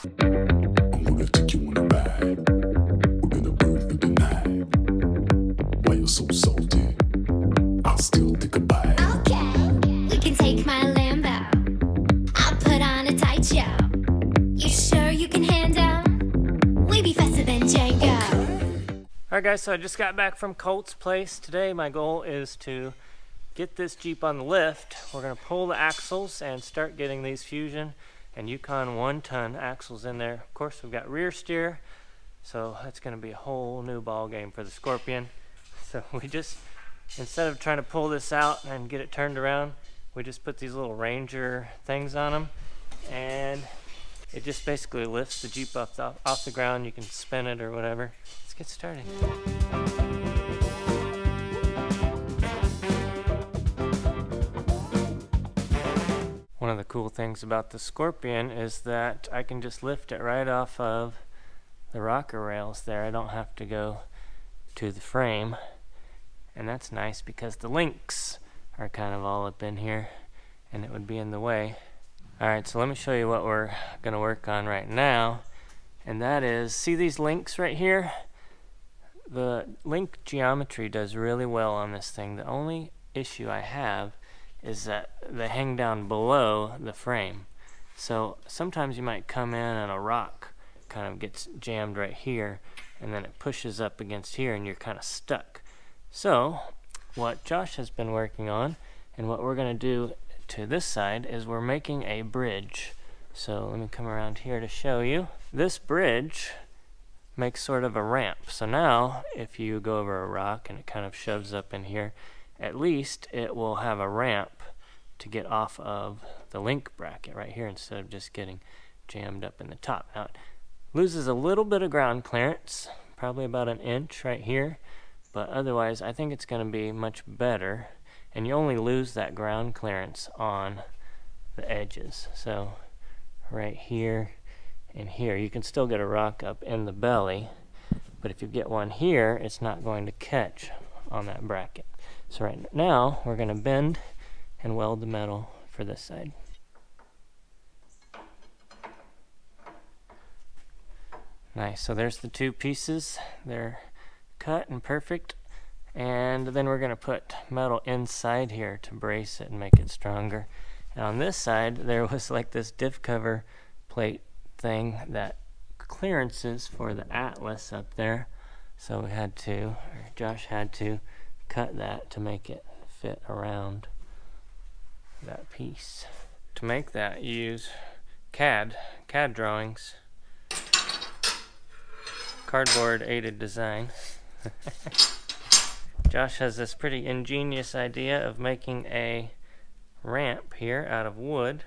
I'm gonna take you on a ride. We're gonna burn through the night. Why you're so salty? I'll still take a bite. Okay, we can take my Lambo. I'll put on a tight show. You sure you can handle? We be faster than Django. Alright guys, so I just got back from Colt's place. Today my goal is to get this Jeep on the lift. We're going to pull the axles and start getting these Fusion and Yukon 1-ton axles in there. Of course, we've got rear steer, so that's going to be a whole new ball game for the Scorpion. So we just, instead of trying to pull this out and get it turned around, we just put these little Ranger things on them, and it just basically lifts the Jeep off the ground. You can spin it or whatever. Let's get started. One of the cool things about the Scorpion is that I can just lift it right off of the rocker rails there. I don't have to go to the frame, and that's nice because the links are kind of all up in here and it would be in the way. Alright, so let me show you what we're going to work on right now, and that is, see these links right here? The link geometry does really well on this thing. The only issue I have is that they hang down below the frame. So sometimes you might come in and a rock kind of gets jammed right here, and then it pushes up against here and you're kind of stuck. So what Josh has been working on, and what we're going to do to this side, is we're making a bridge. So let me come around here to show you. This bridge makes sort of a ramp. So now if you go over a rock and it kind of shoves up in here, at least it will have a ramp to get off of the link bracket right here instead of just getting jammed up in the top. Now it loses a little bit of ground clearance, probably about an inch right here, but otherwise I think it's going to be much better, and you only lose that ground clearance on the edges. So right here and here, you can still get a rock up in the belly, but if you get one here, it's not going to catch on that bracket. So right now, we're going to bend and weld the metal for this side. Nice, so there's the two pieces. They're cut and perfect. And then we're going to put metal inside here to brace it and make it stronger. And on this side, there was like this diff cover plate thing that clearances for the Atlas up there. So we had to, or Josh had to, cut that to make it fit around that piece. To make that, you use CAD drawings, cardboard aided design. Josh has this pretty ingenious idea of making a ramp here out of wood.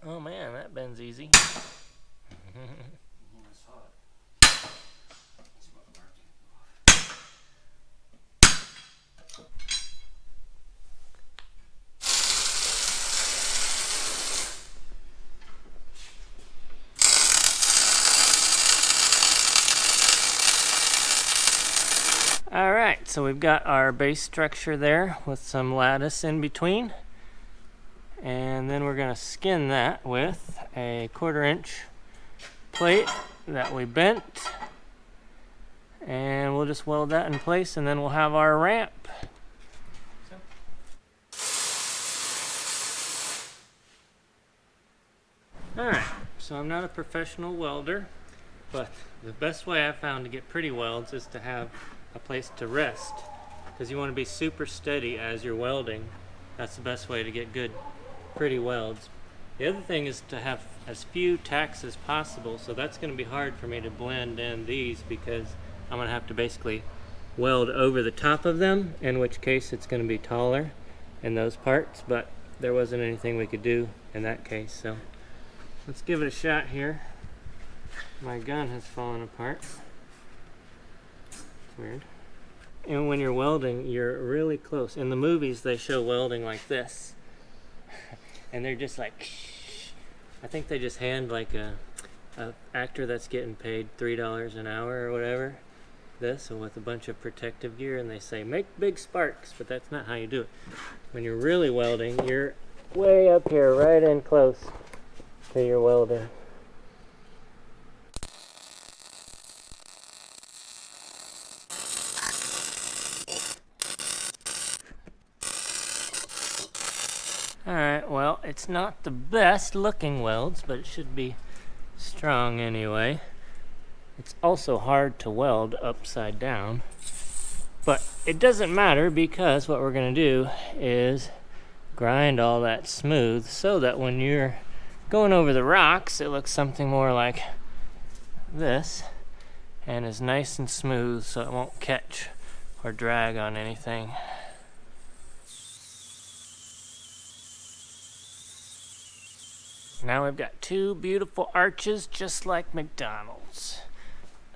Oh man, that bends easy. Alright, so we've got our base structure there with some lattice in between. And then we're going to skin that with a 1/4 inch plate that we bent. And we'll just weld that in place, and then we'll have our ramp. Alright, so I'm not a professional welder, but the best way I've found to get pretty welds is to have a place to rest, because you want to be super steady as you're welding. That's the best way to get good, pretty welds. The other thing is to have as few tacks as possible, so that's going to be hard for me to blend in these, because I'm going to have to basically weld over the top of them, in which case it's going to be taller in those parts, but there wasn't anything we could do in that case, so let's give it a shot here. My gun has fallen apart. It's weird. And when you're welding, you're really close. In the movies, they show welding like this. And they're just like, I think they just hand like a actor that's getting paid $3 an hour or whatever. this and with a bunch of protective gear, and they say make big sparks, but that's not how you do it. When you're really welding, you're way up here, right in close to your welder. Alright, well, it's not the best looking welds, but it should be strong anyway. It's also hard to weld upside down, but it doesn't matter because what we're going to do is grind all that smooth so that when you're going over the rocks, it looks something more like this and is nice and smooth so it won't catch or drag on anything. Now we've got two beautiful arches just like McDonald's.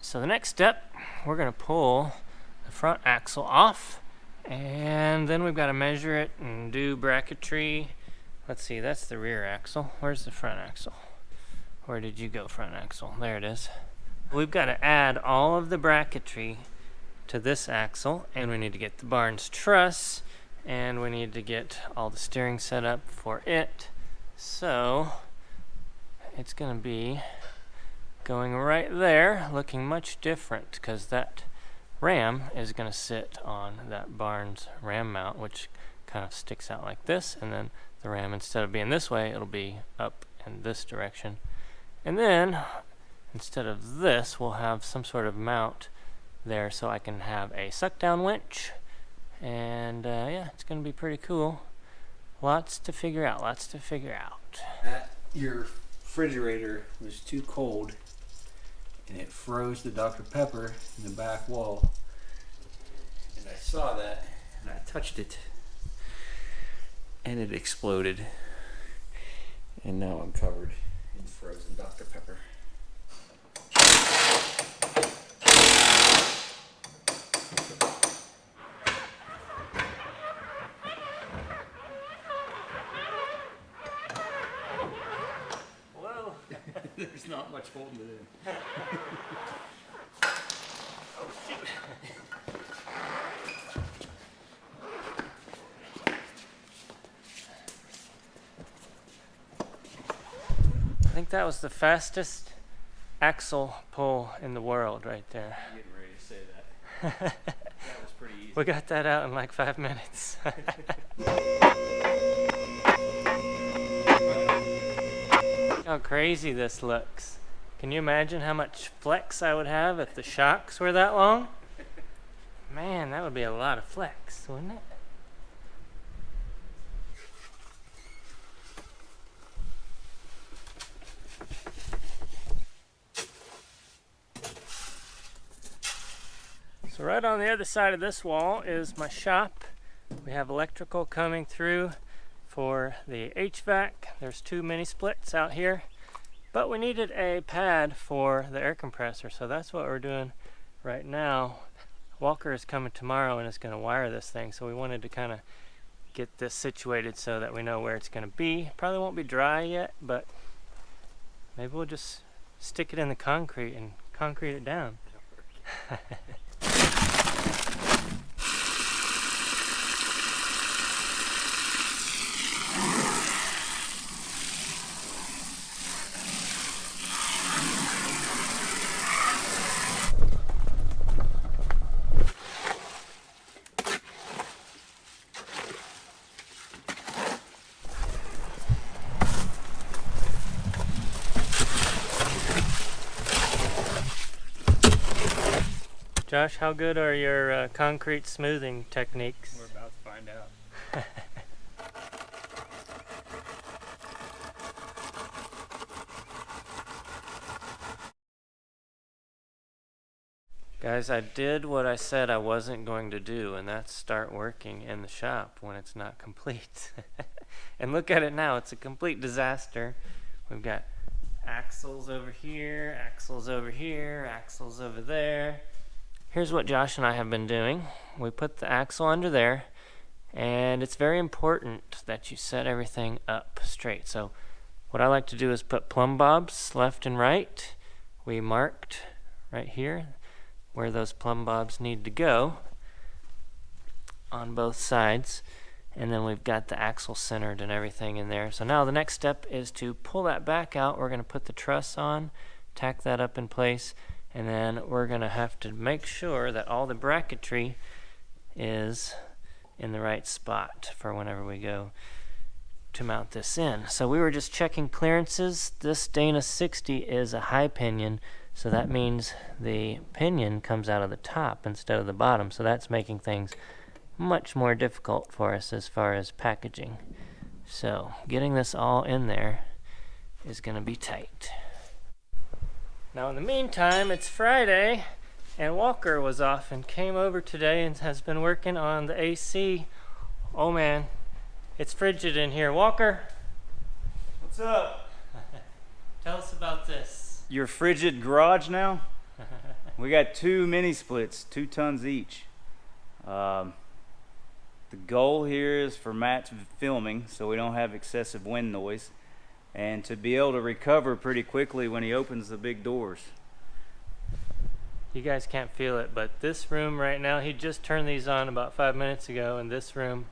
So the next step, we're going to pull the front axle off, and then we've got to measure it and do bracketry. Let's see, that's the rear axle. Where's the front axle? Where did you go, front axle? There it is. We've got to add all of the bracketry to this axle, and we need to get the barn's truss, and we need to get all the steering set up for it. So it's going to be going right there, looking much different because that ram is going to sit on that barn's ram mount, which kind of sticks out like this, and then the ram, instead of being this way, it'll be up in this direction. And then instead of this, we'll have some sort of mount there so I can have a suck down winch, and yeah, it's going to be pretty cool. Lots to figure out, lots to figure out. Your refrigerator was too cold and it froze the Dr. Pepper in the back wall. And I saw that and I touched it and it exploded. And now I'm covered in frozen Dr. Pepper. There's not much holding it in. Oh, shoot. I think that was the fastest axle pull in the world right there. I'm getting ready to say that. That was pretty easy. We got that out in like 5 minutes. How crazy this looks. Can you imagine how much flex I would have if the shocks were that long? Man, that would be a lot of flex, wouldn't it? So right on the other side of this wall is my shop. We have electrical coming through for the HVAC. There's 2 mini splits out here, but we needed a pad for the air compressor, so that's what we're doing right now. Walker is coming tomorrow and is going to wire this thing, so we wanted to kind of get this situated so that we know where it's going to be. Probably won't be dry yet, but maybe we'll just stick it in the concrete and concrete it down. Josh, how good are your concrete smoothing techniques? We're about to find out. Guys, I did what I said I wasn't going to do, and that's start working in the shop when it's not complete. And look at it now, it's a complete disaster. We've got axles over here, axles over here, axles over there. Here's what Josh and I have been doing. We put the axle under there, and it's very important that you set everything up straight. So what I like to do is put plumb bobs left and right. We marked right here where those plumb bobs need to go on both sides. And then we've got the axle centered and everything in there. So now the next step is to pull that back out. We're going to put the truss on, tack that up in place, and then we're going to have to make sure that all the bracketry is in the right spot for whenever we go to mount this in. So we were just checking clearances. This Dana 60 is a high pinion, so that means the pinion comes out of the top instead of the bottom. So that's making things much more difficult for us as far as packaging. So getting this all in there is going to be tight. Now in the meantime, it's Friday and Walker was off and came over today and has been working on the AC. Oh man, it's frigid in here. Walker, What's up? tell us about this. Your frigid garage now? We got 2 mini splits, 2 tons each. The goal here is for Matt's filming so we don't have excessive wind noise and to be able to recover pretty quickly when he opens the big doors. You guys can't feel it, but this room right now, he just turned these on about 5 minutes ago, and this room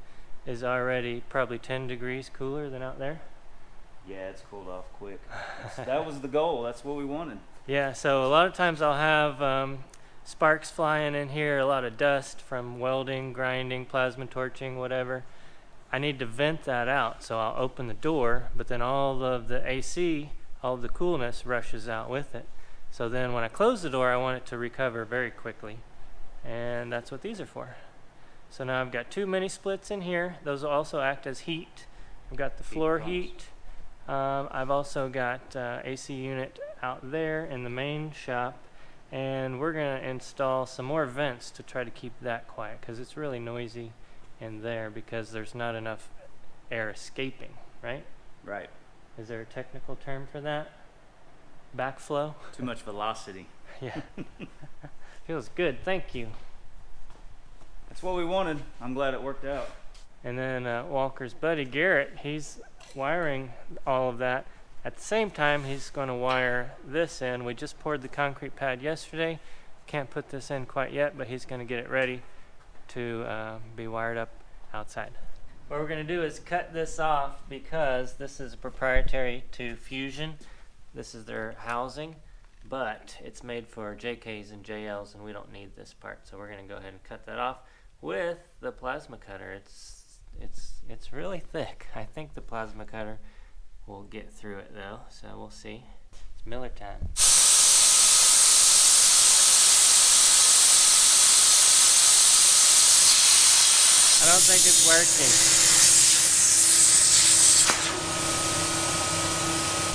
is already probably 10 degrees cooler than out there. Yeah, it's cooled off quick. That was the goal. That's what we wanted. Yeah, so a lot of times I'll have sparks flying in here, a lot of dust from welding, grinding, plasma torching, whatever. I need to vent that out, so I'll open the door, but then all of the AC, all of the coolness rushes out with it. So then when I close the door, I want it to recover very quickly, and that's what these are for. So now I've got 2 mini splits in here. Those will also act as heat. I've got the floor heat. I've also got AC unit out there in the main shop, and we're going to install some more vents to try to keep that quiet because it's really noisy in there because there's not enough air escaping, right? Right. Is there a technical term for that? Backflow? Too much velocity. Yeah. Feels good, thank you. That's what we wanted. I'm glad it worked out. And then Walker's buddy Garrett, he's wiring all of that. At the same time, he's going to wire this in. We just poured the concrete pad yesterday. Can't put this in quite yet, but he's going to get it ready to be wired up outside. What we're going to do is cut this off because this is proprietary to Fusion. This is their housing, but it's made for JKs and JLs, and we don't need this part. So we're going to go ahead and cut that off with the plasma cutter. It's really thick. I think the plasma cutter will get through it though, so we'll see. It's Miller time. I don't think it's working.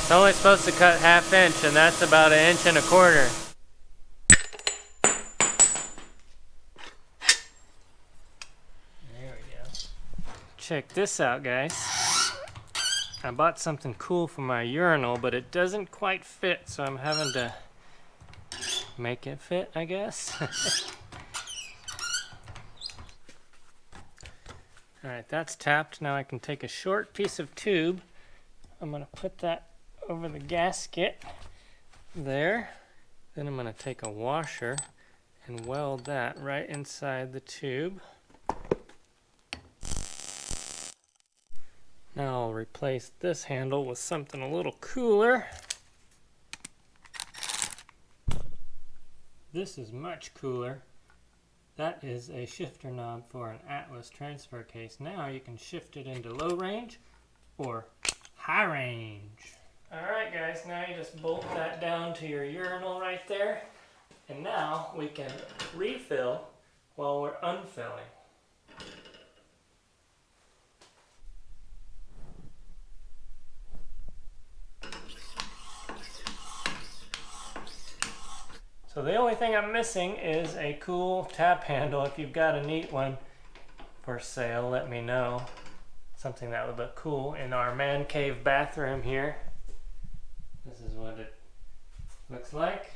It's only supposed to cut 1/2 inch, and that's about 1 1/4 inches. There we go. Check this out, guys. I bought something cool for my urinal, but it doesn't quite fit, so I'm having to make it fit, I guess. Alright, that's tapped. Now I can take a short piece of tube. I'm going to put that over the gasket there. Then I'm going to take a washer and weld that right inside the tube. Now I'll replace this handle with something a little cooler. This is much cooler. That is a shifter knob for an Atlas transfer case. Now you can shift it into low range or high range. Alright guys, now you just bolt that down to your urinal right there. And now we can refill while we're unfilling. So the only thing I'm missing is a cool tap handle. If you've got a neat one for sale, let me know. Something that would look cool in our man cave bathroom here. This is what it looks like.